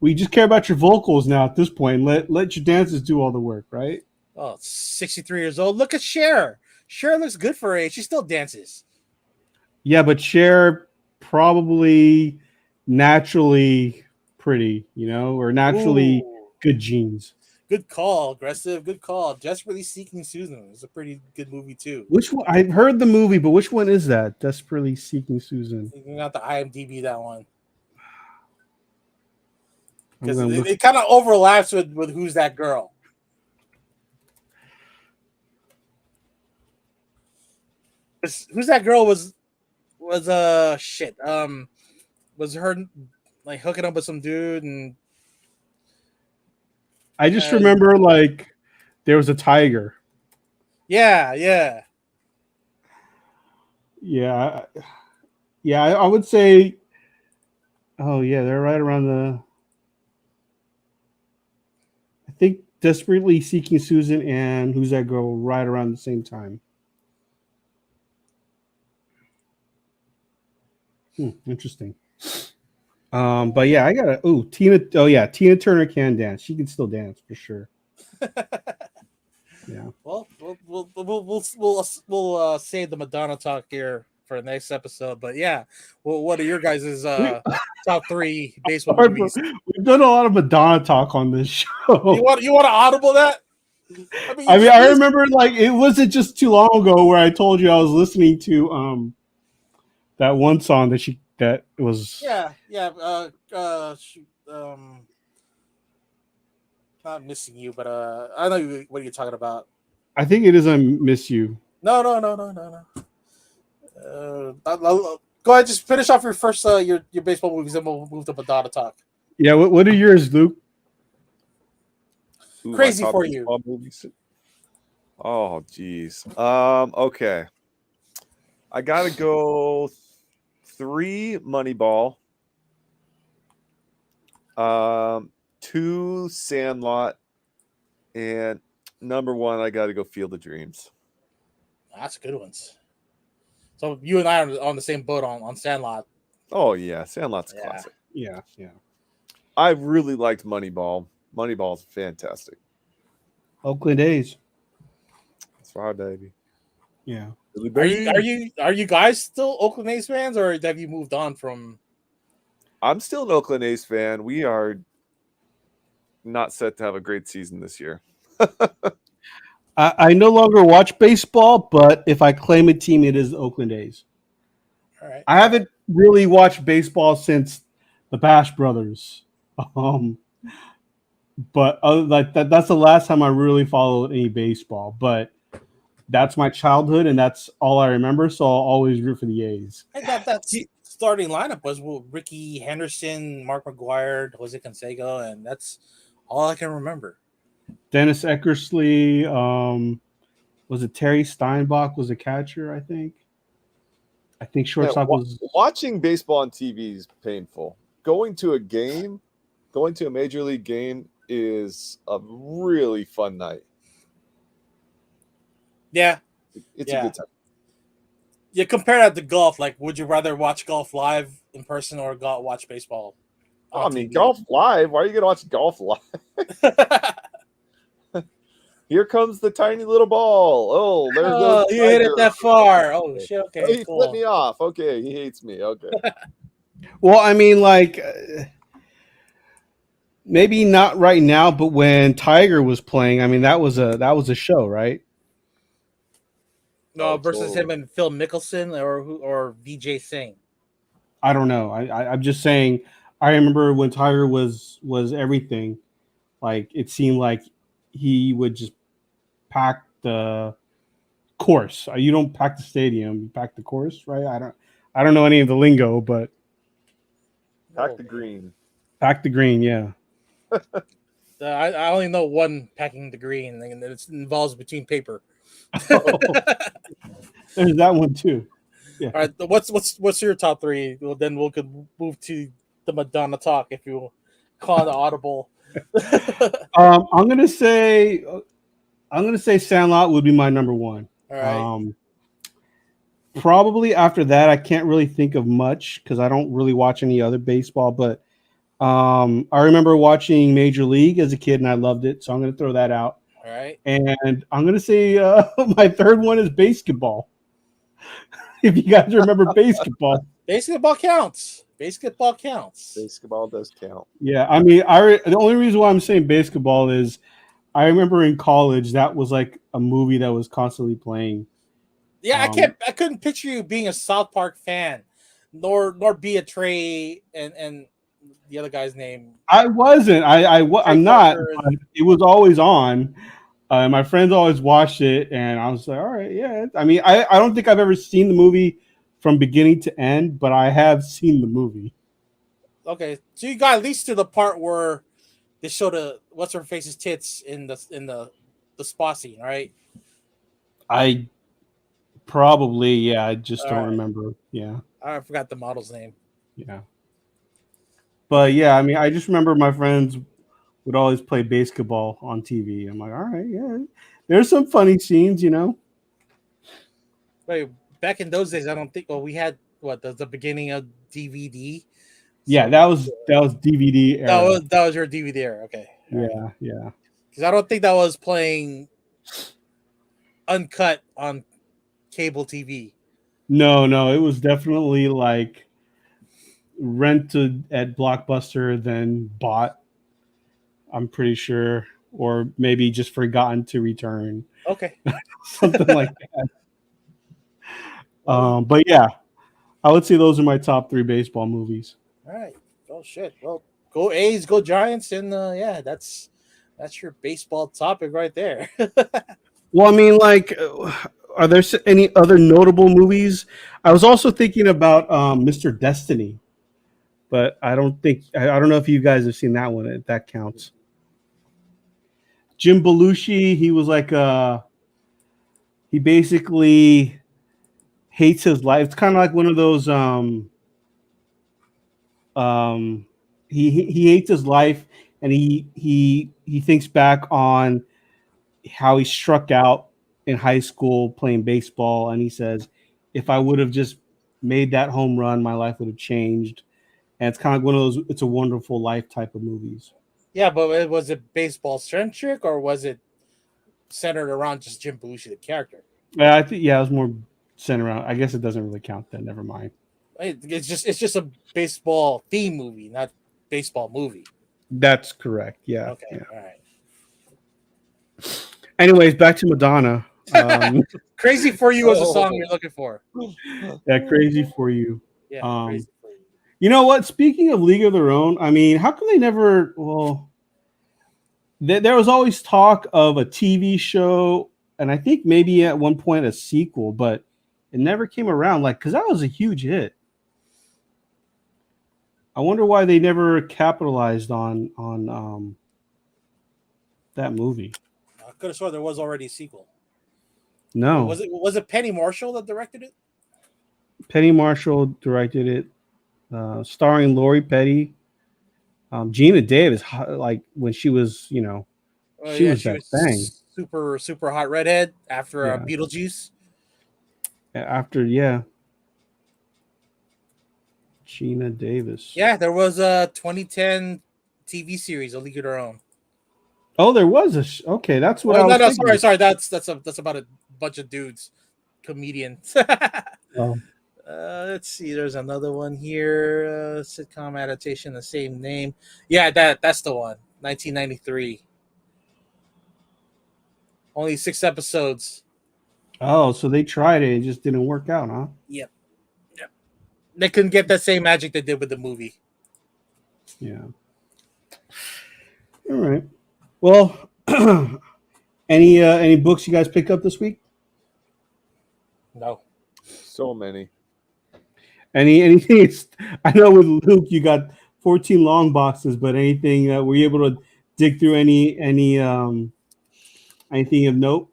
we just care about your vocals now at this point. Let your dancers do all the work, right? Oh, 63 years old. Look at Cher. Cher looks good for her age. She still dances. Yeah, but Cher probably naturally pretty, or naturally good genes. Good call, aggressive. Good call. Desperately Seeking Susan is a pretty good movie too. Which one? I've heard the movie, but which one is that? Desperately Seeking Susan. You got the IMDb that one I'm because gonna look. it kind of overlaps with Who's That Girl. Who's That Girl was shit. Was her like hooking up with some dude and I just remember like there was a tiger. yeah. Yeah, I would say. Oh yeah, they're right around the. I think Desperately Seeking Susan and Who's That Girl right around the same time. Interesting. But yeah, I gotta. Oh, Tina. Oh yeah, Tina Turner can dance. She can still dance for sure. Yeah. Well, we'll save the Madonna talk here for the next episode. But yeah, well, what are your guys' top 3 baseball movies? We've done a lot of Madonna talk on this show. You want to audible that? I remember like it wasn't just too long ago where I told you I was listening to that one song that was not Missing You, but I know what you're talking about. I think it is I Miss You. No. Go ahead, just finish off your first your baseball movies, then we'll move to Madonna talk. Yeah, what are yours, Luke? Ooh, Crazy my top for you. baseball movies? Oh, geez. Okay. I gotta go 3 Moneyball. 2 Sandlot, and number 1 I gotta go Field of Dreams. That's good ones. So you and I are on the same boat on Sandlot. Oh yeah, Sandlot's Yeah. classic. Yeah. I really liked Moneyball. Moneyball's fantastic. Oakland A's. That's right, baby. Yeah. Are you guys still Oakland A's fans, or have you moved on from? I'm still an Oakland A's fan. We are not set to have a great season this year. I no longer watch baseball, but if I claim a team, it is the Oakland A's. All right. I haven't really watched baseball since the Bash Brothers. But other like that's the last time I really followed any baseball. But that's my childhood, and that's all I remember. So I'll always root for the A's. I thought that starting lineup was Ricky Henderson, Mark McGuire, Jose Canseco, and that's all I can remember. Dennis Eckersley, was it Terry Steinbach was a catcher, I think. I think shortstop was Watching baseball on TV is painful. Going to a major league game is a really fun night. Yeah. It's a good time. Yeah, compare that to golf. Like, would you rather watch golf live in person or watch baseball? I mean, golf live. Why are you going to watch golf live? Here comes the tiny little ball. Oh, there goes you hit it that far. Oh, shit. Okay. Oh, he cool. flipped me off. Okay, he hates me. Okay. well, I mean, like maybe not right now, but when Tiger was playing, I mean, that was a show, right? No, Oh, versus totally. him and Phil Mickelson or VJ Singh. I don't know. I'm just saying. I remember when Tiger was everything. Like it seemed like he would just pack the course. You don't pack the stadium; you pack the course, right? I don't know any of the lingo, but Pack the green. pack the green, yeah. I only know one packing the green, and it involves between paper. There's that one too. Yeah. All right, what's your top 3? Well, then we could move to the Madonna talk if you call it audible. I'm gonna say Sandlot would be my number 1. All right. Probably after that, I can't really think of much because I don't really watch any other baseball. But I remember watching Major League as a kid, and I loved it. So I'm going to throw that out. All right. And I'm going to say my third one is basketball. If you guys remember basketball. Basketball counts. Basketball counts. Basketball does count. Yeah, I mean, the only reason why I'm saying basketball is I remember in college that was like a movie that was constantly playing. Yeah, I couldn't picture you being a South Park fan, nor be a Trey and the other guy's name. I wasn't. I'm not. Parker But it was always on. My friends always watched it, and I was like, all right, yeah. I mean, I don't think I've ever seen the movie from beginning to end, but I have seen the movie. Okay, so you got at least to the part where they show the what's her face's tits in the spa scene, right? I probably, yeah. I just All don't right. remember. Yeah, I forgot the model's name. yeah. But yeah, I mean, I just remember my friends would always play basketball on TV. I'm like, all right, yeah. There's some funny scenes, you know. Wait, back in those days, I don't think. Well, we had what the beginning of DVD. Yeah, So that was DVD era. that was your DVD era. Okay. All right. Yeah, yeah. Because I don't think that was playing uncut on cable TV. No, it was definitely like rented at Blockbuster, then bought. I'm pretty sure, or maybe just forgotten to return, Okay. something like that. But yeah, I would say those are my top 3 baseball movies. All right. Oh shit. Well, go A's, go Giants, and yeah, that's your baseball topic right there. Well, I mean, like, are there any other notable movies? I was also thinking about Mr. Destiny, but I don't know if you guys have seen that one. If that counts. Jim Belushi, he was like he basically hates his life. It's kind of like one of those he hates his life, and he thinks back on how he struck out in high school playing baseball, and he says, if I would have just made that home run, my life would have changed. And it's kind of like one of those It's a Wonderful Life type of movies. Yeah, but was it baseball centric or was it centered around just Jim Belushi, the character? I think it was more centered around. I guess it doesn't really count then. Never mind. It's just a baseball theme movie, not baseball movie. That's correct. Yeah. Okay, Yeah. all right. Anyways, back to Madonna. Crazy for You was the song you're looking for. Yeah, Crazy for You. Yeah, Um, Crazy for You. You know what? Speaking of League of Their Own, I mean, how come they never? Well, there was always talk of a TV show, and I think maybe at one point a sequel, but it never came around. Like, because that was a huge hit. I wonder why they never capitalized on that movie. I could have sworn there was already a sequel. No, Was it Penny Marshall that directed it? Penny Marshall directed it, starring Lori Petty, Gina Davis. Like when she was, she was that thing. Super hot redhead after Yeah. Beetlejuice. After, Gina Davis. Yeah, there was a 2010 TV series, A League of Their Own. Oh, there was okay. That's what I was thinking. Sorry. That's about a bunch of dudes, comedians. Oh. Let's see. There's another one here. Sitcom adaptation, the same name. Yeah, that's the one. 1993. Only 6 episodes. Oh, so they tried it. It just didn't work out, huh? Yep. They couldn't get that same magic they did with the movie. Yeah. All right. Well, any books you guys picked up this week? No. So many. Anything? I know with Luke you got 14 long boxes, but anything? Were you able to dig through anything of note?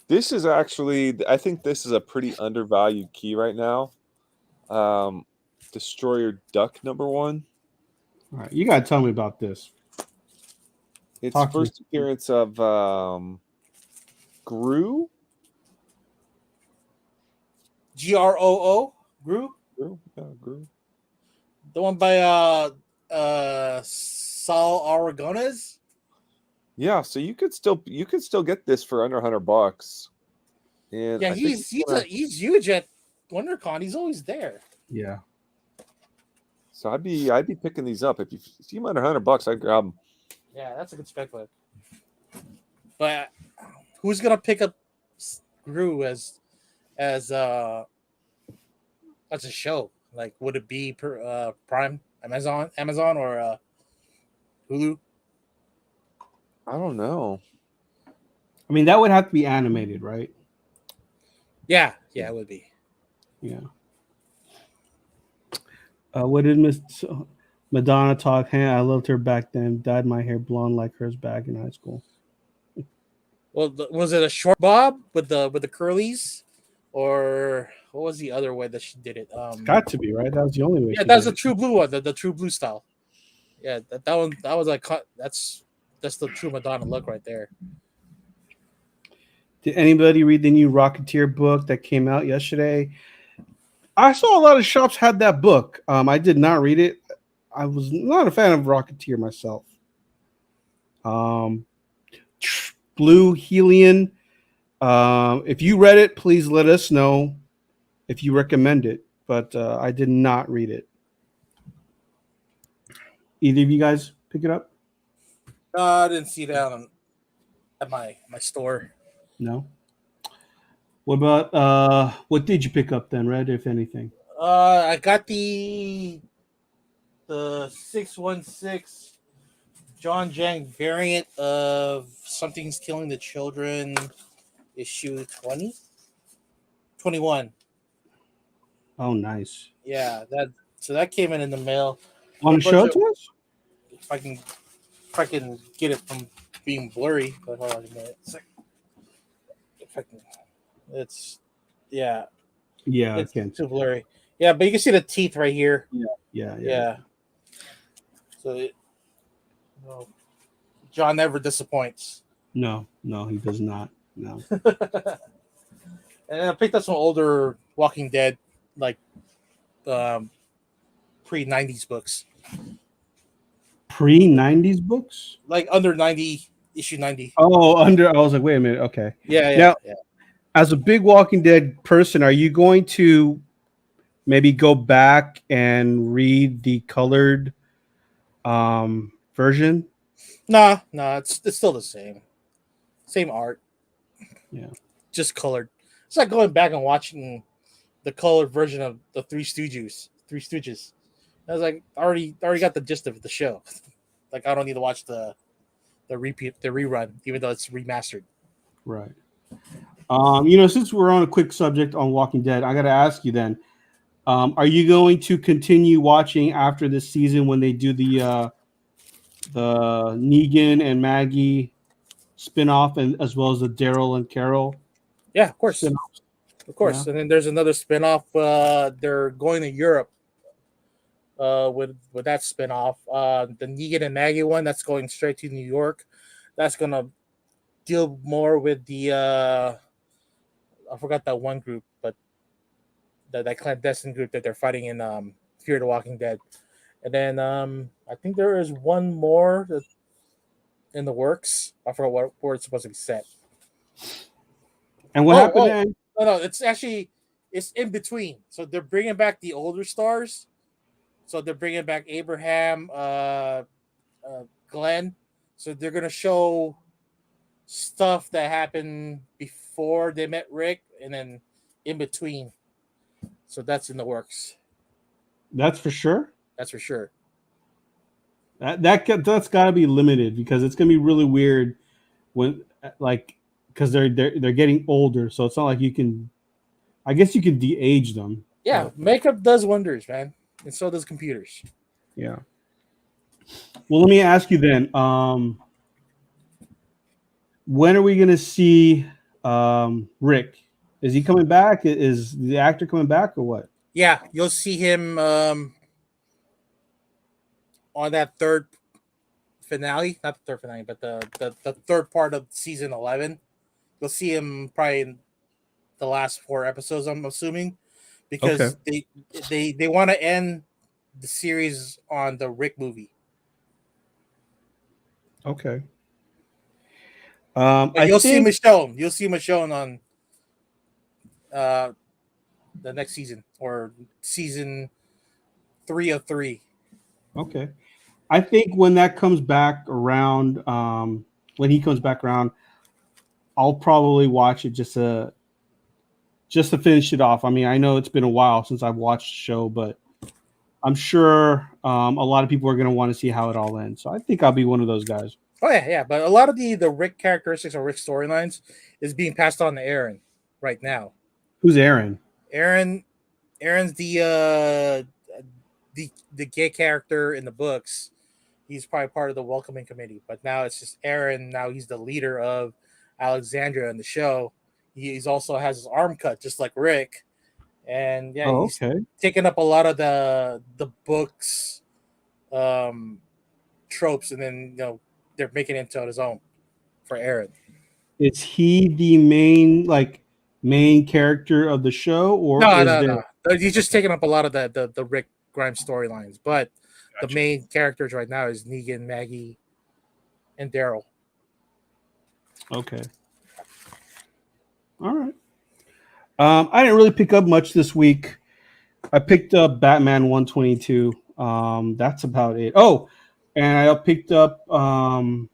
This is actually, I think this is a pretty undervalued key right now. Destroyer Duck #1. All right, you gotta tell me about this. It's Talk to first appearance of Gru. GROO? Gru? Gru? Yeah, Gru. The one by Saul Aragonés? Yeah, so you could still get this for under $100. And Yeah, I think he's huge at WonderCon. He's always there. Yeah. So I'd be picking these up if you see them under $100. I'd grab them. Yeah, that's a good spec book. But who's gonna pick up Gru as a show? Like, would it be Prime, Amazon, or Hulu? I don't know. I mean, that would have to be animated, right? Yeah, it would be. Yeah. What did Miss Madonna talk? Hey, I loved her back then. Dyed my hair blonde like hers back in high school. Well, was it a short bob with the curlies, or what was the other way that she did it? It's got to be, right? That was the only way. Yeah, she that's did the it. true blue one, the true blue style. Yeah, that one that was like that's the true Madonna look right there. Did anybody read the new Rocketeer book that came out yesterday? I saw a lot of shops had that book. I did not read it. I was not a fan of Rocketeer myself. Blue Helion. If you read it, please let us know if you recommend it. But I did not read it. Either of you guys pick it up? I didn't see that at my store. No. What about what did you pick up then, Red, if anything? I got the 616 John Jang variant of Something's Killing the Children, issue 20? 21. Oh, nice. Yeah, that came in the mail. Want to show it to us? If I can get it from being blurry, but hold on a minute. If I can, it's Yeah, it's I can. too blurry. Yeah, but you can see the teeth right here. Yeah. So, no, John never disappoints. No, he does not. No. And then I picked up some older Walking Dead, like pre-90s books, Pre-90s books? like under 90, issue 90. Oh, under. I was like, wait a minute. Okay. Yeah. Now, as a big Walking Dead person, are you going to maybe go back and read the colored version? No, it's still the same art. Yeah. Just colored. It's like going back and watching the colored version of the Three Stooges. I was like, I already got the gist of the show. Like, I don't need to watch the rerun, even though it's remastered. Right. Since we're on a quick subject on Walking Dead, I got to ask you then, are you going to continue watching after this season when they do the Negan and Maggie spinoff, and as well as the Daryl and Carol? Yeah, of course. Spin-offs? Of course. Yeah. And then there's another spinoff. They're going to Europe with that spinoff. The Negan and Maggie one, that's going straight to New York. That's going to deal more with the I forgot that one group, but that clandestine group that they're fighting in Fear the Walking Dead. And then I think there is one more in the works. I forgot where it's supposed to be set. And what happened? No, it's in between. So they're bringing back the older stars. So they're bringing back Abraham, Glenn. So they're gonna show stuff that happened before they met Rick, and then in between. So that's in the works. That's for sure. That's for sure. That's got to be limited, because it's gonna be really weird when because they're getting older, so it's not like you can. I guess you can de-age them. Yeah, makeup does wonders, man, and so does computers. Yeah. Well, let me ask you then. When are we gonna see Rick? Is he coming back? Is the actor coming back, or what? Yeah, you'll see him on that third finale, not the third finale, but the third part of season 11. You'll see him probably in the last 4 episodes, I'm assuming, because they want to end the series on the Rick movie. Okay. You'll see Michonne. You'll see Michonne on the next season, or season 3 of 3. Okay. I think when that comes back around, when he comes back around, I'll probably watch it just to finish it off. I mean, I know it's been a while since I've watched the show, but I'm sure a lot of people are going to want to see how it all ends. So I think I'll be one of those guys. Oh yeah. But a lot of the Rick characteristics or Rick storylines is being passed on to Aaron right now. Who's Aaron? Aaron's the gay character in the books. He's probably part of the welcoming committee, but now it's just Aaron. Now he's the leader of Alexandria in the show. He's also has his arm cut, just like Rick, and yeah, he's Okay. taking up a lot of the books, tropes, and then they're making it into his own for Aaron. Is he the main character of the show, or No. He's just taking up a lot of the Rick Grimes storylines, but Gotcha. the main characters right now is Negan, Maggie, and Daryl. Okay. All right. I didn't really pick up much this week. I picked up Batman 122. That's about it. Oh, and I picked up the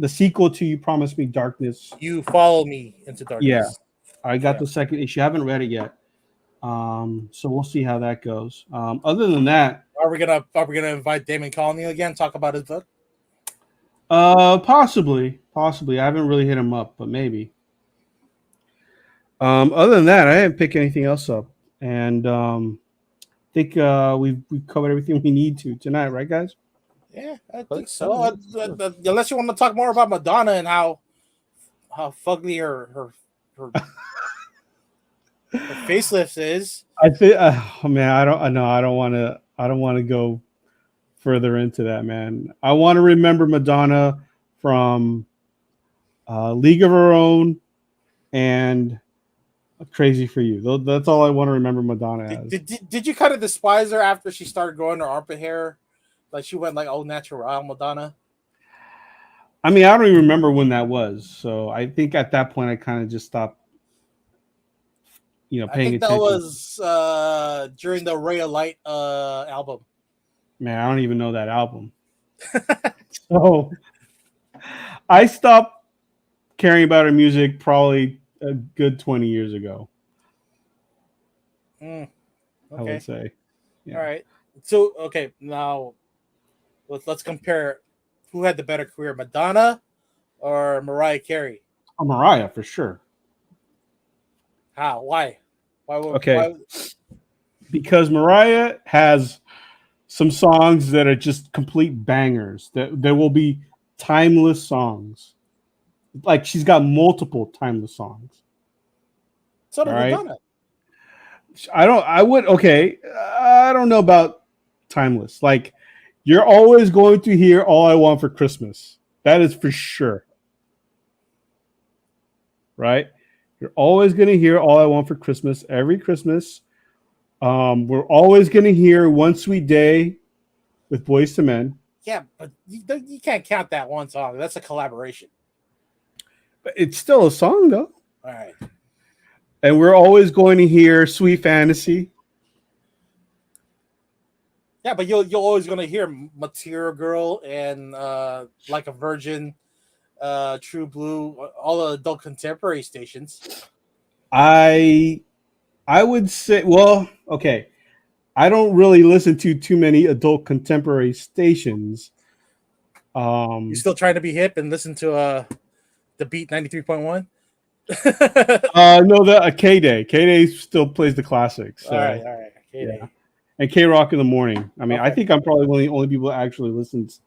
sequel to You Promised Me Darkness. You Follow Me into Darkness. Yeah. I got the second issue. I haven't read it yet. So we'll see how that goes. Other than that, Are we gonna invite Damon Colony again? Talk about his book. possibly. I haven't really hit him up, but maybe. Other than that, I didn't pick anything else up, and I think we've covered everything we need to tonight, right, guys? Yeah, I think so. Unless you want to talk more about Madonna and how fugly her facelift is. I think, man, I don't want to go further into that, man. I want to remember Madonna from League of Her Own and Crazy for You. That's all I want to remember Madonna as. Did you kind of despise her after she started growing her armpit hair? Like she went like all natural Madonna? I mean, I don't even remember when that was. So I think at that point I kind of just stopped, paying I think attention. that was during the Ray of Light album. Man, I don't even know that album. So I stopped caring about her music probably a good 20 years ago. Okay. I would say. Yeah. All right. So now let's compare who had the better career, Madonna or Mariah Carey. Oh, Mariah for sure. How? Why? Okay. Why? Because Mariah has some songs that are just complete bangers. That there will be timeless songs. Like she's got multiple timeless songs. So does All right? Madonna. I don't know about timeless. Like you're always going to hear All I Want for Christmas. That is for sure. Right? You're always going to hear All I Want for Christmas every Christmas. We're always going to hear One Sweet Day with Boyz II Men. Yeah, but you can't count that one song. That's a collaboration. But it's still a song, though. All right. And we're always going to hear Sweet Fantasy. Yeah, but you're always going to hear Material Girl and Like a Virgin, True Blue, all the adult contemporary stations. I would say, well, okay. I don't really listen to too many adult contemporary stations. You still trying to be hip and listen to the Beat 93.1? No, the K-Day. K-Day still plays the classics. So, all right. K-Day. Yeah. And K-Rock in the morning. I mean, Okay. I think I'm probably one of the only people that actually listens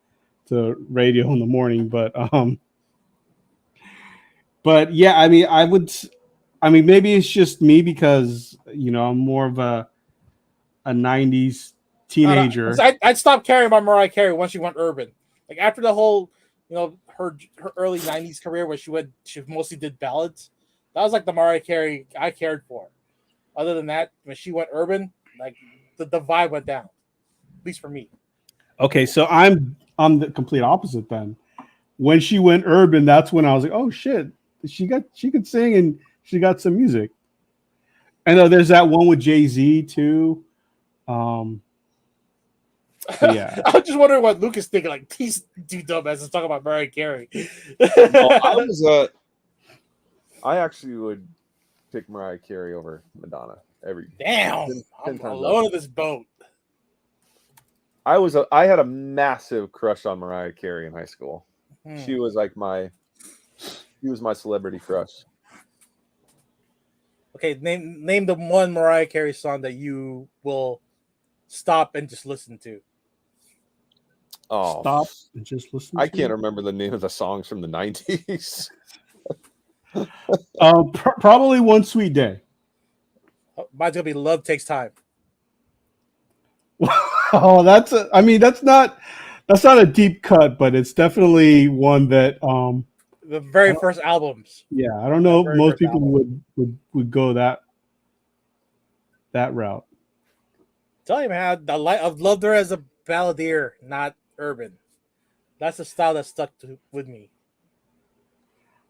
to radio in the morning. But yeah, I mean, maybe it's just me because I'm more of a 90s teenager. I'd stop caring about Mariah Carey once she went urban. Like after the whole, her early 90s career where she mostly did ballads. That was like the Mariah Carey I cared for. Other than that, when she went urban, like the vibe went down. At least for me. Okay, so I'm the complete opposite then. When she went urban, that's when I was like, oh shit, she could sing and she got some music. I know there's that one with Jay-Z too. But yeah. I'm just wondering what Luke is thinking. Like, these two dumbasses talking about Mariah Carey. No, I actually would pick Mariah Carey over Madonna every. Damn, 10 I'm times alone out. in this boat. I had a massive crush on Mariah Carey in high school. She was like my celebrity crush. Okay, name the one Mariah Carey song that you will stop and just listen to. Oh, Stop and just listen. I can't remember the name of the songs from the 90s. Probably One Sweet Day. Mine's gonna be Love Takes Time. Oh, that's not a deep cut, but it's definitely one that The very first albums. yeah, I don't know if very most first people album. would go that route. Tell you, man, I've loved her as a balladeer, not urban. That's the style that with me.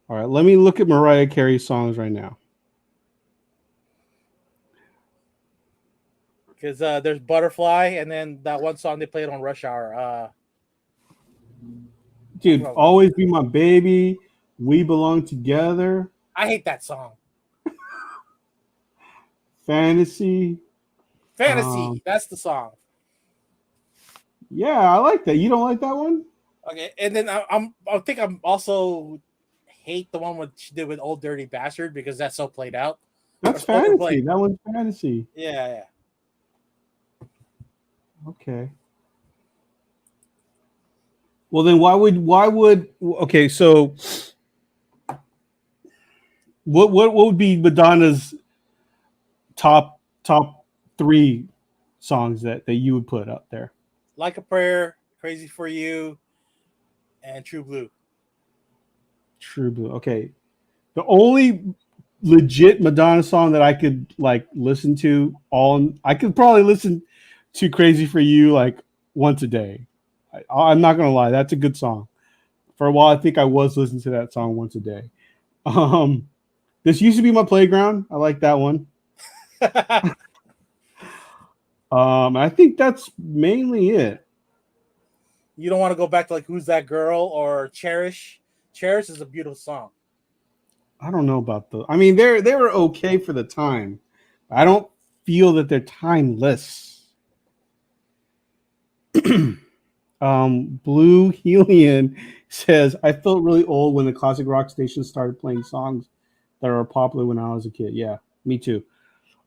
All right, let me look at Mariah Carey songs right now. Because there's Butterfly, and then that one song they played on Rush Hour. Dude, Always Be My Baby, We Belong Together, I hate that song. Fantasy. That's the song. Yeah, I like that. You don't like that one? Okay, and then I think I'm also hate the one she did with Old Dirty Bastard because that's so played out. That's Fantasy. That one's Fantasy. Yeah. Okay. Well, then why would okay? So, what would be Madonna's top 3 songs that you would put up there? Like a Prayer, Crazy for You, and True Blue. True Blue. Okay. The only legit Madonna song that I could like listen to I could probably listen to Crazy for You like once a day. I'm not gonna lie, that's a good song. For a while, I think I was listening to that song once a day. This used to be my playground. I like that one. I think that's mainly it. You don't want to go back to like Who's That Girl or Cherish. Cherish is a beautiful song. I don't know about those. I mean, they were okay for the time. I don't feel that they're timeless. Blue Helion says, I felt really old when the classic rock station started playing songs that were popular when I was a kid. Yeah, me too.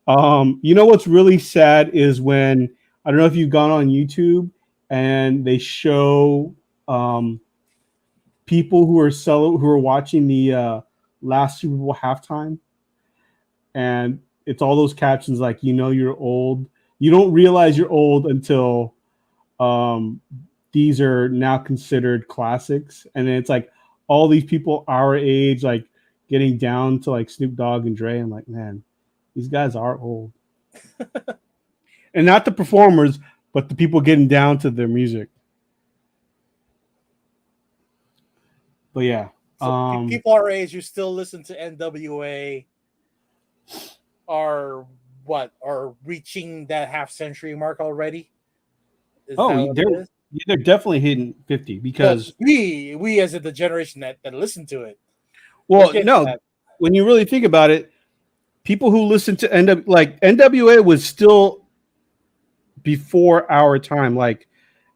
You know what's really sad is when, I don't know if you've gone on YouTube and they show people who are watching the last Super Bowl halftime, and it's all those captions like, you're old. You don't realize you're old until these are now considered classics, and then it's like all these people our age like getting down to like Snoop Dogg and Dre. I'm like, man, these guys are old. And not the performers, but the people getting down to their music. But yeah. So people our age who still listen to NWA are reaching that half-century mark already? They're definitely hitting 50 because we as in the generation that listen to it. Well, no, when you really think about it, people who listen to NWA was still before our time. Like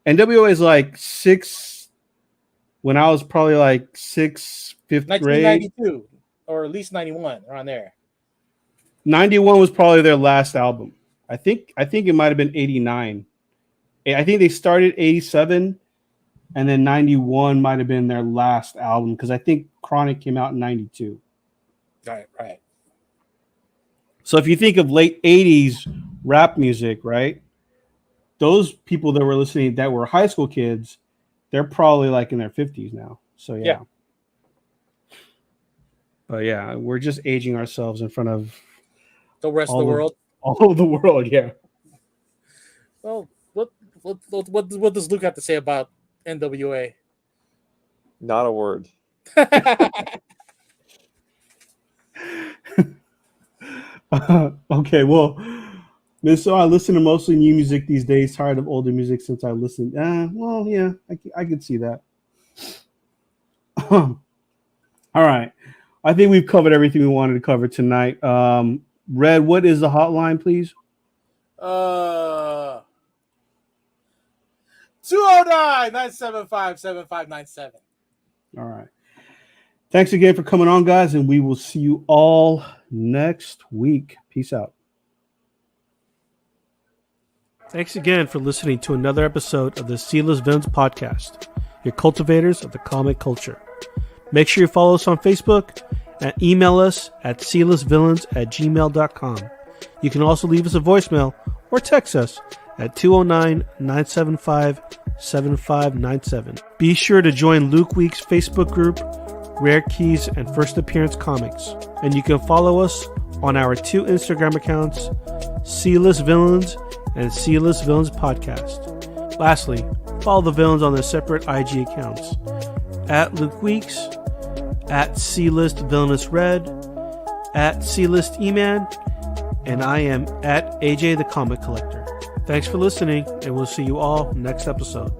NWA is like 6 when I was probably like 5th grade. 1992 or at least 91 around there. 91 was probably their last album. I think it might have been 89. I think they started 87 and then 91 might have been their last album because I think Chronic came out in 92. Right. So if you think of late 80s rap music, right? Those people that were listening that were high school kids, they're probably like in their 50s now. So yeah. But yeah, we're just aging ourselves in front of the rest of the world. All of the world, yeah. Well, what does Luke have to say about NWA? Not a word. Okay, well, so I listen to mostly new music these days. Tired of older music since I listened. Well, yeah, I could see that. All right, I think we've covered everything we wanted to cover tonight. Red, what is the hotline, please? 209-975-7597. All right. Thanks again for coming on, guys, and we will see you all next week. Peace out. Thanks again for listening to another episode of the Sealess Villains Podcast, your cultivators of the comic culture. Make sure you follow us on Facebook and email us at sealessvillains@gmail.com. You can also leave us a voicemail or text us at 209-975-7597. Be sure to join Luke Week's Facebook group, Rare Keys and First Appearance Comics. And you can follow us on our 2 Instagram accounts, Sealess Villains and Sealess Villains Podcast. Lastly, follow the villains on their separate IG accounts, at Luke Weeks, at C-List Villainous Red, at C-List E-Man, and I am at AJ the Comic Collector. Thanks for listening, and we'll see you all next episode.